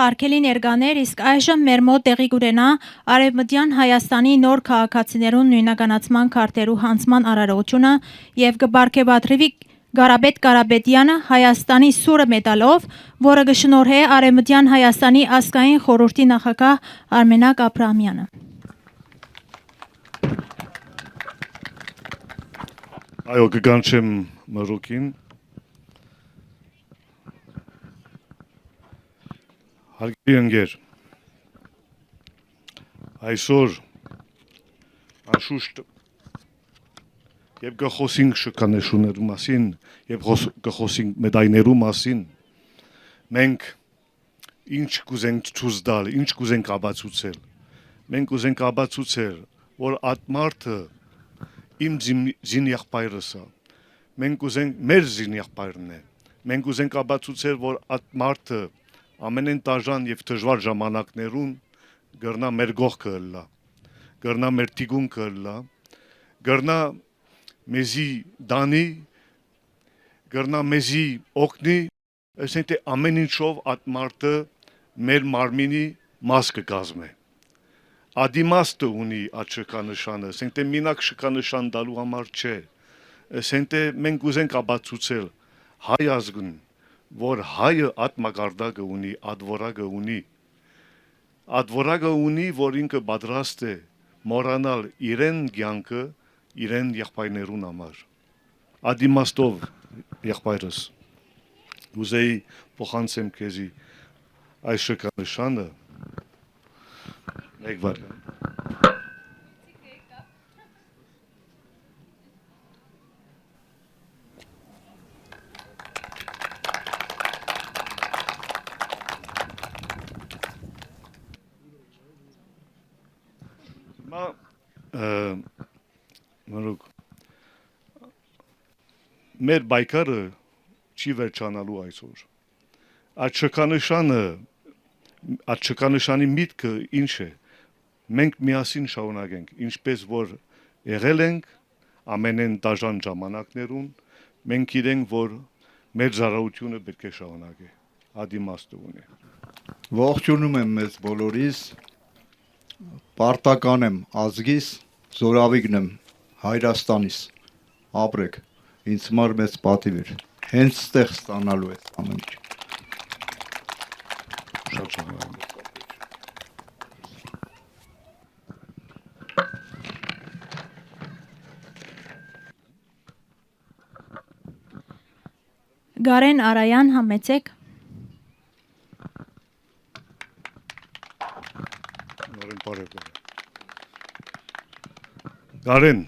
Հարգելի ներկաներ, իսկ այժմ մեր մոտ տեղի կունենա Արևմտյան Հայաստանի նոր քաղաքացիներուն նույնականացման քարտերու հանձնման արարողությունը եւ կբարգեւատրվի Գարաբետ Կարապետյանը Հայաստանի սուրը մեդալով, որը կշնորհե Արևմտյան Հայաստանի ազգային խորհրդի նախագահ Արմենակ Աբրահամյանը։ Այո, կկանչեմ մրուկին։ Հարգելի ընկեր, այսօր անշուշտ եւ կխոսենք շքանշաններու մասին եւ կխոսենք մեդայներու մասին, մենք ինչ կուզենք ցույց տալ, ինչ կուզենք ապացուցել։ Մենք կուզենք ապացուցել, որ ատմարտը իմ զինյախպայրս է։ Մենք կուզենք մեր զինյախպայրն է։ Մենք կուզենք ապացուցել, որ ատմարտը ամենեն տաժան եւ դժվար ժամանակներուն գրնա մեր գողքը լա, գրնա մեր տիգունքը լա, գրնա մեզի դանի, գրնա մեզի օգնի, ասենք թե ամեն ինչով ատմարտը մեր մարմինի մաս կկազմի։ Ադիմաստը ունի այդ շքանշանը, ասենք թե մինակ շքանշան դալու համար չէ, ասենք թե մենք ուզենք ապացուցել հայ ազգին, որ հայը այդ մակարդակը ունի, այդ որակը ունի, որ ինքը պատրաստ է մոռանալ իրեն կյանքը, իրեն եղբայրներուն համար։ Ադիմաստով եղբայրս ուզեի փոխանցեմ քեզի այս շքանշանը մեկ վարյան։ Մրուկ, մեր բայկարը չի վերջանալու այսօր։ Այդ շքանշանի միտքը ինչ է։ Մենք միասին շարունակենք, ինչպես որ եղել ենք ամենեն դաժան ժամանակներուն, մենք իրենք, որ մեր զարահությունը պետք է շարունակի, ադիմաստը ունի։ Ողջունում եմ մեզ բոլորիս, պարտական եմ ազգիս, զորավիգն եմ Հայրաստանիս, ապրեք, ինձ համար մեծ պատիվ էր, հենց ստեղ ստանալու է ամեն ինչ։ Շատ շնորհակալ եմ։ Գարեն Արայան համեցեք։ Գարեն,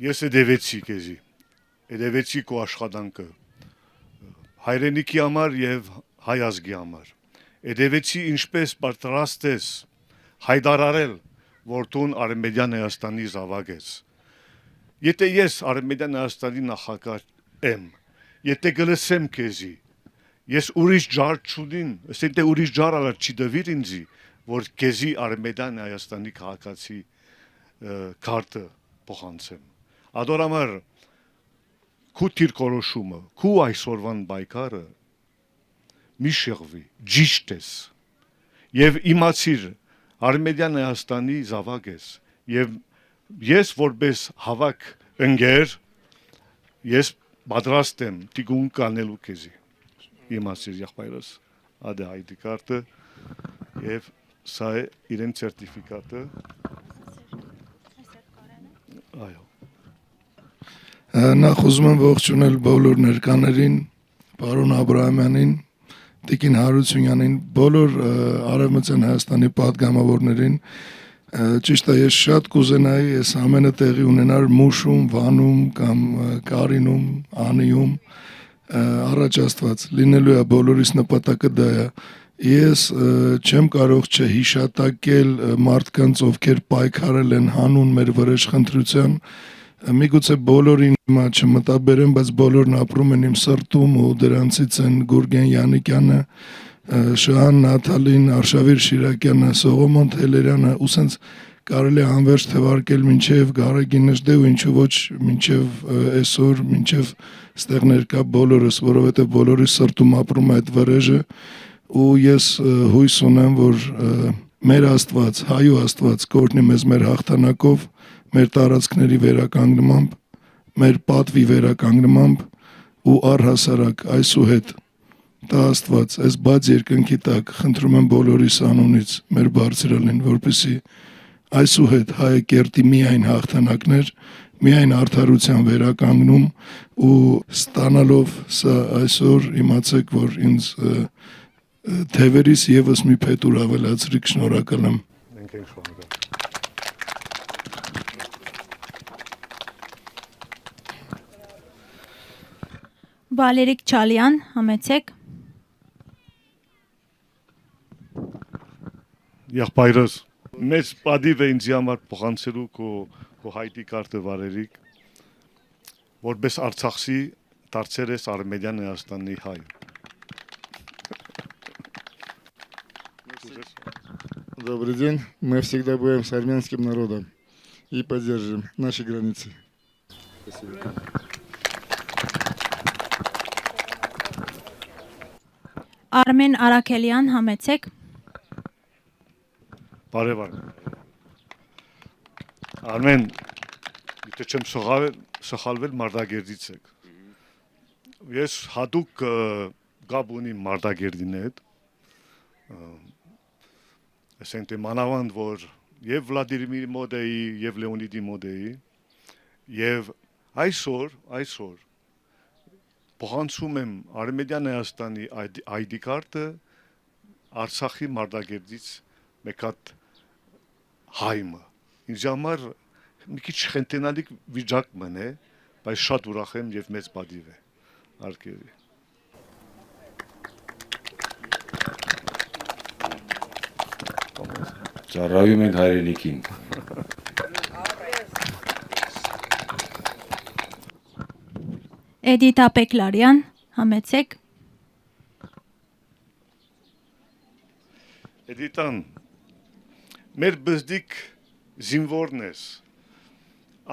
ես էդևեցի քեզի, էդևեցի քո աշխատանքը հայրենիքի համար եւ հայ ազգի համար։ Էդևեցի ինչպես պատրաստ ես հայտարարել, որ դու Արևմտյան Հայաստանի զավակ ես։ Եթե ես Արևմտյան Հայաստանի նախագահ եմ, եթե գլսեմ քեզի, ես ուրիշ ջար չունին, ասենք թե ուրիշ ջար ալար չի դվիր ինձի, որ քեզի Արևմտյան Հայաստանի քաղաքացի քարտը փոխանցեմ։ Ադորամար քու դիրքորոշումը, քու այսօրվան բայկարը մի շեղվի, ճիշտ ես։ Եվ իմացիր Արևմտյան Հայաստանի զավակ ես, եւ ես որպես հավաք ընկեր, ես պատրաստ եմ տիգուն կանելու քեզի։ Իմացիր եղբայրս, ադե ID քարտը եւ սա է իրեն սերտիֆիկատը։ Այո։ Նախ ուզում եմ ողջունել բոլոր ներկաներին, պարոն Աբրահամյանին, Տիկին Հարությունյանին, բոլոր Արևմտյան Հայաստանի պատգամավորներին։ Ճիշտ է, ես շատ կուզենայի այս ամենը տեղի ունենար Մուշում, Վանում կամ Կարինում, Անիում, առաջ Աստված, լինելու է բոլորիս նպատակը դա է։ Ես չեմ կարող չհիշատակել մարդկանց, ովքեր պայքարել են հանուն մեր վրեժխնդրության, միգուցե բոլորին հիմա չմտաբերեմ, բայց բոլորն ապրում են իմ սրտում ու դրանցից են Գուրգեն Յանիկյանը, Շահան Նաթալին, Արշավիր Շիրակյանը, Սողոմոն Թելերյանը ու սենց կարելի է անverջ թվարկել մինչև Գարեգինեշդե ու ինչու ոչ մինչև այսօր, մինչև ստեղ ներկա բոլորս, որովհետև բոլորի սրտում ապրում է այդ վրեժը ու ես հույս ունեմ, որ մեր Աստված, հայու Աստված կօրհնի մեզ մեր հաղթանակով, մեր տարածքների վերականգնմամբ, մեր պատվի վերականգնմամբ ու առհասարակ այսուհետ տա Աստված, այս բաց երկնքի տակ խնդրում եմ բոլորիս անունից մեր բարձրալին, որպեսզի այսուհետ հայը կերտի միայն հաղթանակներ, միայն արդարության վերականգնում ու ստանալով սա այսօր իմացեք, որ ինձ թևերից եւս մի փետուր ավելացրիք, շնորհակալ եմ։ Մենք ենք շնորհակալ։ Վալերիկ Չալյան, համեցեք։ Եղբայրս մեծ պատիվ է ինձ համար փոխանցելու քո հայտի կարտը Վալերիկ, որպես Արցախի դարձել ես Արմենիան Հայաստանի հայ։ Добрый день. Мы всегда будем с армянским народом и поддержим наши границы. Спасибо. Արմեն Արաքելյան, համեցեք։ Բարև Արմեն, եթե չեմ սխալվել Մարտակերտից եք։ Ես հատուկ գաբ ունիմ Մարտակերտին հետ։ Ասենք թե մանավանդ որ եւ Վլադիմիրի մոտ էի, եւ Լեոնիդի մոտ էի, եւ այսօր փոխանցում եմ Արմենիան Հայաստանի ID կարտը Արցախի Մարտակերտից մեկ հատ հայմը։ Ինձ համար մի քիչ խենթենալի վիճակն է, բայց շատ ուրախ եմ եւ մեծ պատիվ է արկելի։ Ծառայում ենք հայրենիքին։ Էդիթա Պեկլարյան, համեցեք։ Էդիտան, մեր բզդիկ զինվորն ես,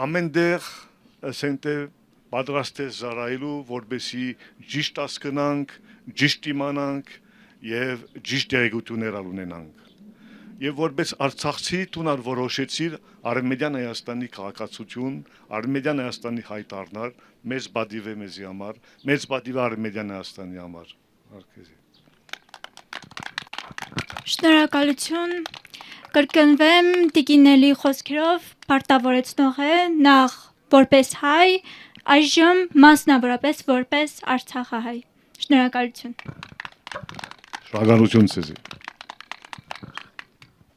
ամենտեղ ասենք թե պատրաստ ես զարայելու, որպեսի ճիշտ հասկանանք, ճիշտ իմանանք եւ ճիշտ դերակատարություններ ունենանք։ Եվ որպես Արցախցի դու որոշեցիր Արմենիան Հայաստանի քաղաքացիություն, Արմենիան Հայաստանի հայտ առնալ, մեծ պատիվ է մեզի համար, մեծ պատիվ Արմենիան Հայաստանի համար։ Արկեզի։ Շնորհակալություն, կրկնվեմ Տիկինելի խոսքերով պարտավորեցնող է նախ որպես հայ, այժմ մասնավորապես որպես Արցախահայ։ Շնորհակալություն։ Շնորհակալություն ձեզ։